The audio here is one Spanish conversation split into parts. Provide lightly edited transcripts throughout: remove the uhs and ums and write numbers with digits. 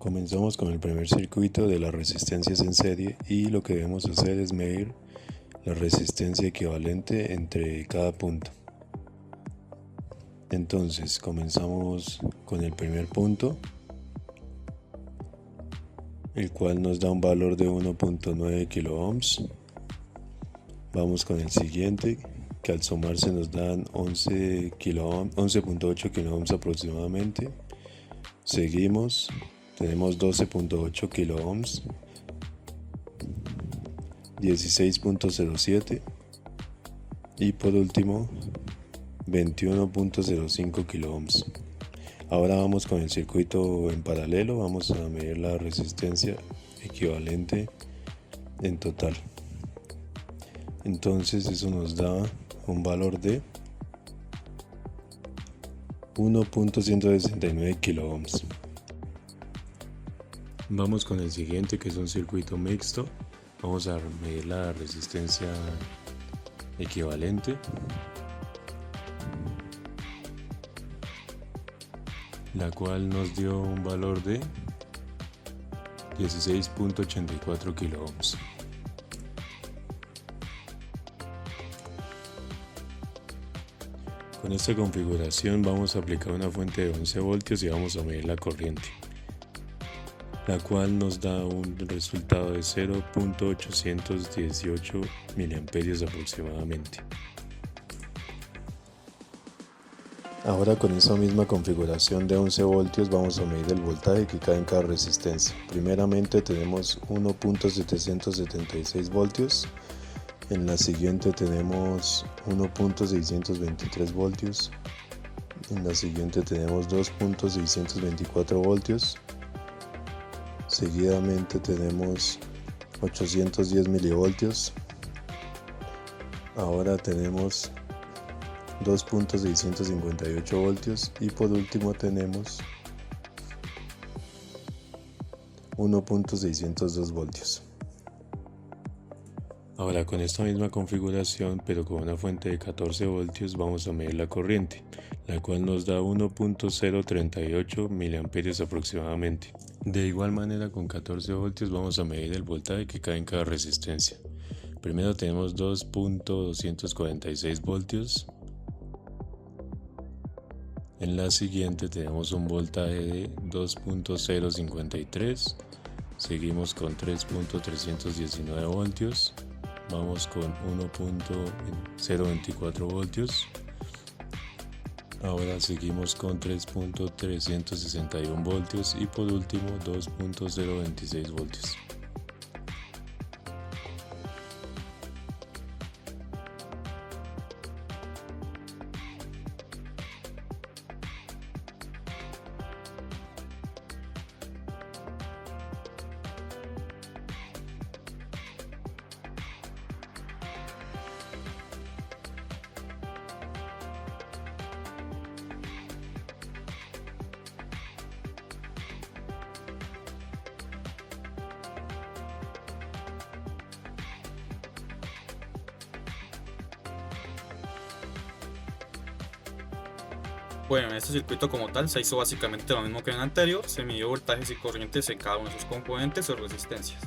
Comenzamos con el primer circuito de las resistencias en serie y lo que debemos hacer es medir la resistencia equivalente entre cada punto. Entonces comenzamos con el primer punto, el cual nos da un valor de 1.9 kiloohms. Vamos con el siguiente, que al sumarse nos dan 11.8 kiloohms aproximadamente. Seguimos, tenemos 12.8 kiloohms, 16.07 y por último 21.05 kiloohms. Ahora vamos con el circuito en paralelo, vamos a medir la resistencia equivalente en total. Entonces eso nos da un valor de 1.169 kiloohms. Vamos con el siguiente, que es un circuito mixto. Vamos a medir la resistencia equivalente, la cual nos dio un valor de 16.84 kiloohms. Con esta configuración vamos a aplicar una fuente de 11 voltios y vamos a medir la corriente, la cual nos da un resultado de 0.818 miliamperios aproximadamente. Ahora con esa misma configuración de 11 voltios vamos a medir el voltaje que cae en cada resistencia. Primeramente tenemos 1.776 voltios, en la siguiente tenemos 1.623 voltios, en la siguiente tenemos 2.624 voltios, seguidamente tenemos 810 milivoltios, ahora tenemos 2.658 voltios y por último tenemos 1.602 voltios. Ahora con esta misma configuración pero con una fuente de 14 voltios vamos a medir la corriente, la cual nos da 1.038 miliamperios aproximadamente. De igual manera con 14 voltios vamos a medir el voltaje que cae en cada resistencia. Primero tenemos 2.246 voltios. En la siguiente tenemos un voltaje de 2.053, seguimos con 3.319 voltios, vamos con 1.024 voltios, ahora seguimos con 3.361 voltios y por último 2.026 voltios. Bueno, en este circuito como tal se hizo básicamente lo mismo que en el anterior, se midió voltajes y corrientes en cada uno de sus componentes o resistencias.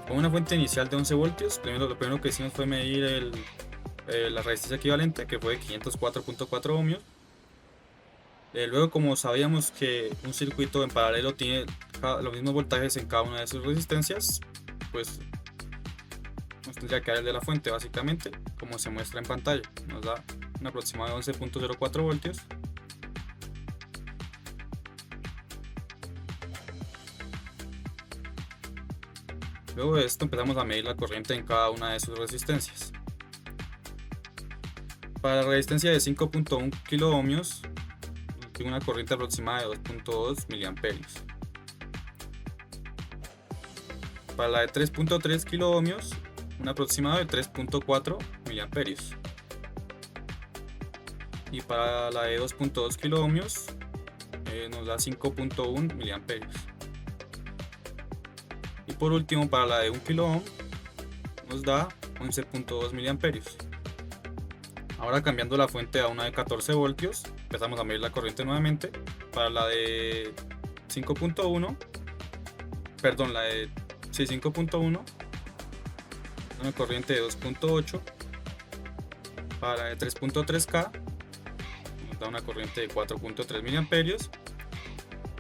Con una fuente inicial de 11 voltios, lo primero que hicimos fue medir la resistencia equivalente, que fue de 504.4 ohmios. Luego, como sabíamos que un circuito en paralelo tiene los mismos voltajes en cada una de sus resistencias, pues nos tendría que dar el de la fuente básicamente, como se muestra en pantalla. Nos da un aproximado de 11.04 voltios. Luego de esto empezamos a medir la corriente en cada una de sus resistencias. Para la resistencia de 5.1 kiloohmios tiene una corriente aproximada de 2.2 miliamperios. Para la de 3.3 kiloohmios un aproximado de 3.4 miliamperios. Y para la de 2.2 kiloohmios nos da 5.1 miliamperios. Y por último, para la de 1 kiloohm nos da 11.2 miliamperios. Ahora, cambiando la fuente a una de 14 voltios, empezamos a medir la corriente nuevamente. Para la de 5.1, perdón, la de 5.1, una corriente de 2.8, para la de 3.3K nos da una corriente de 4.3 miliamperios,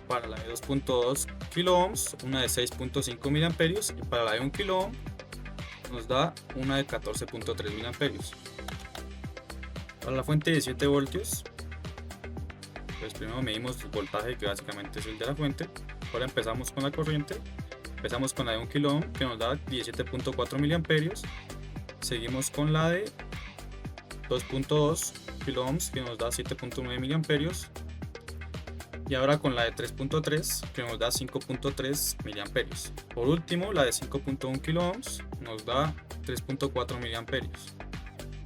para la de 2.2 kilo ohms una de 6.5 miliamperios, y para la de 1 kilo ohm nos da una de 14.3 miliamperios. Para la fuente de 7 voltios, pues primero medimos el voltaje, que básicamente es el de la fuente. Ahora empezamos con la corriente, empezamos con la de 1 kilo ohm, que nos da 17.4 miliamperios. Seguimos con la de 2.2 kilo ohms, que nos da 7.9 miliamperios. Y ahora con la de 3.3, que nos da 5.3 miliamperios. Por último, la de 5.1 kilo ohms nos da 3.4 miliamperios.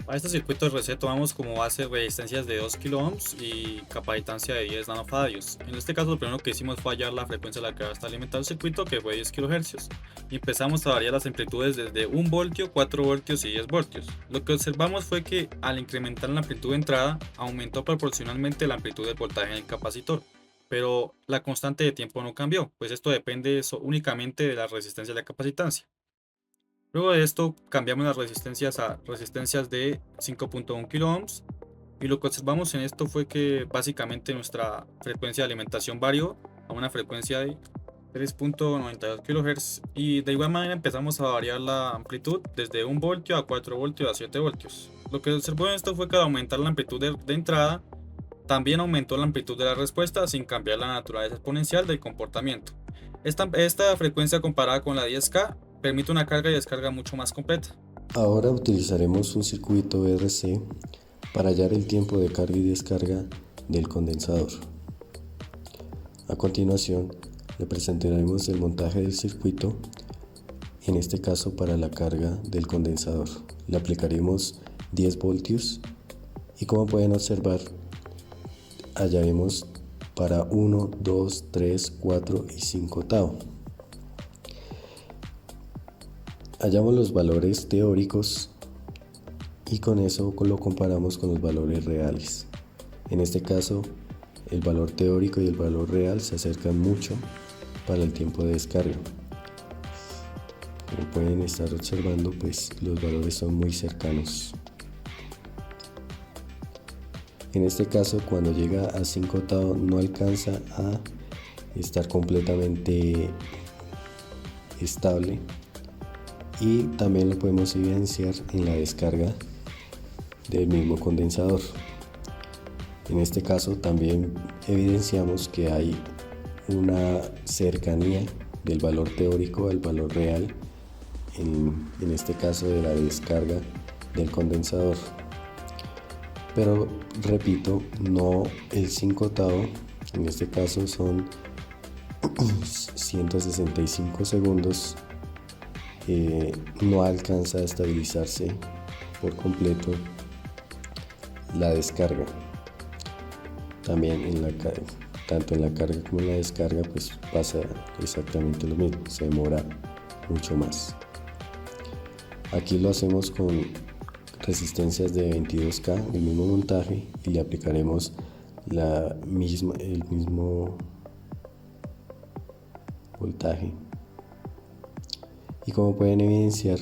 Para este circuito de reset tomamos como base resistencias de 2 kilo ohms y capacitancia de 10 nanofarads. En este caso, lo primero que hicimos fue hallar la frecuencia a la que va a estar alimentado el circuito, que fue 10 kHz, y empezamos a variar las amplitudes desde 1 voltio, 4 voltios y 10 voltios. Lo que observamos fue que al incrementar la amplitud de entrada, aumentó proporcionalmente la amplitud del voltaje en el capacitor, pero la constante de tiempo no cambió, pues esto depende únicamente de la resistencia de la capacitancia. Luego de esto cambiamos las resistencias a resistencias de 5.1 kilo ohms, y lo que observamos en esto fue que básicamente nuestra frecuencia de alimentación varió a una frecuencia de 3.92 kHz, y de igual manera empezamos a variar la amplitud desde 1 voltio a 4 voltios a 7 voltios. Lo que observó en esto fue que al aumentar la amplitud de entrada, también aumentó la amplitud de la respuesta sin cambiar la naturaleza exponencial del comportamiento. Esta frecuencia comparada con la 10K permite una carga y descarga mucho más completa. Ahora utilizaremos un circuito RC para hallar el tiempo de carga y descarga del condensador. A continuación, le presentaremos el montaje del circuito, en este caso para la carga del condensador. Le aplicaremos 10 voltios y, como pueden observar, hallaremos para 1, 2, 3, 4 y 5 tau. Hallamos los valores teóricos y con eso lo comparamos con los valores reales. En este caso, el valor teórico y el valor real se acercan mucho para el tiempo de descarga. Como pueden estar observando, pues los valores son muy cercanos. En este caso, cuando llega a 5 tau no alcanza a estar completamente estable, y también lo podemos evidenciar en la descarga del mismo condensador. En este caso también evidenciamos que hay una cercanía del valor teórico al valor real, en este caso de la descarga del condensador. Pero repito, no el 5 tau, en este caso son 165 segundos, no alcanza a estabilizarse por completo la descarga. También tanto en la carga como en la descarga pues pasa exactamente lo mismo, se demora mucho más. Aquí lo hacemos con resistencias de 22K, el mismo montaje, y le aplicaremos el mismo voltaje. Y como pueden evidenciar,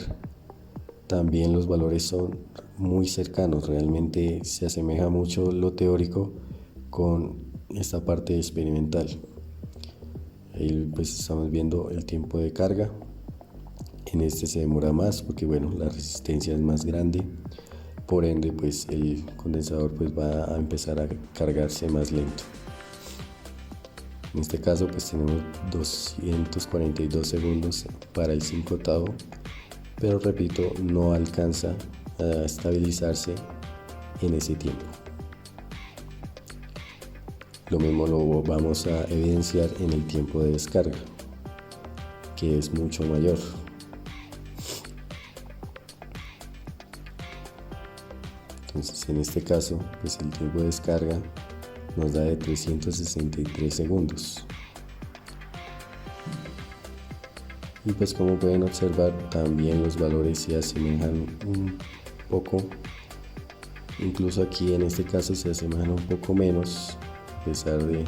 también los valores son muy cercanos, realmente se asemeja mucho lo teórico con esta parte experimental. Ahí pues estamos viendo el tiempo de carga. En este se demora más porque bueno, la resistencia es más grande, por ende pues el condensador pues va a empezar a cargarse más lento. En este caso pues tenemos 242 segundos para el 5 tau, pero repito, no alcanza a estabilizarse en ese tiempo. Lo mismo lo vamos a evidenciar en el tiempo de descarga, que es mucho mayor. Entonces en este caso pues el tiempo de descarga nos da de 363 segundos. Y pues como pueden observar, también los valores se asemejan un poco, incluso aquí en este caso se asemejan un poco menos, a pesar de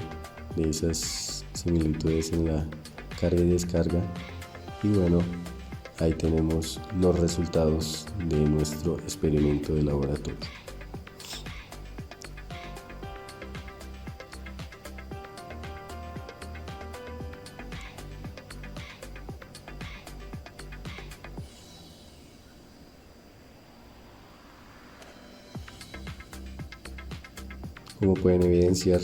esas similitudes en la carga y descarga. Y bueno, ahí tenemos los resultados de nuestro experimento de laboratorio. Como pueden evidenciar,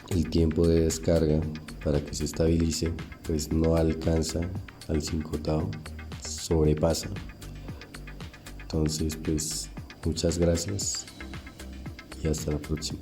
el tiempo de descarga para que se estabilice pues no alcanza al 5/8, sobrepasa. Entonces pues muchas gracias y hasta la próxima.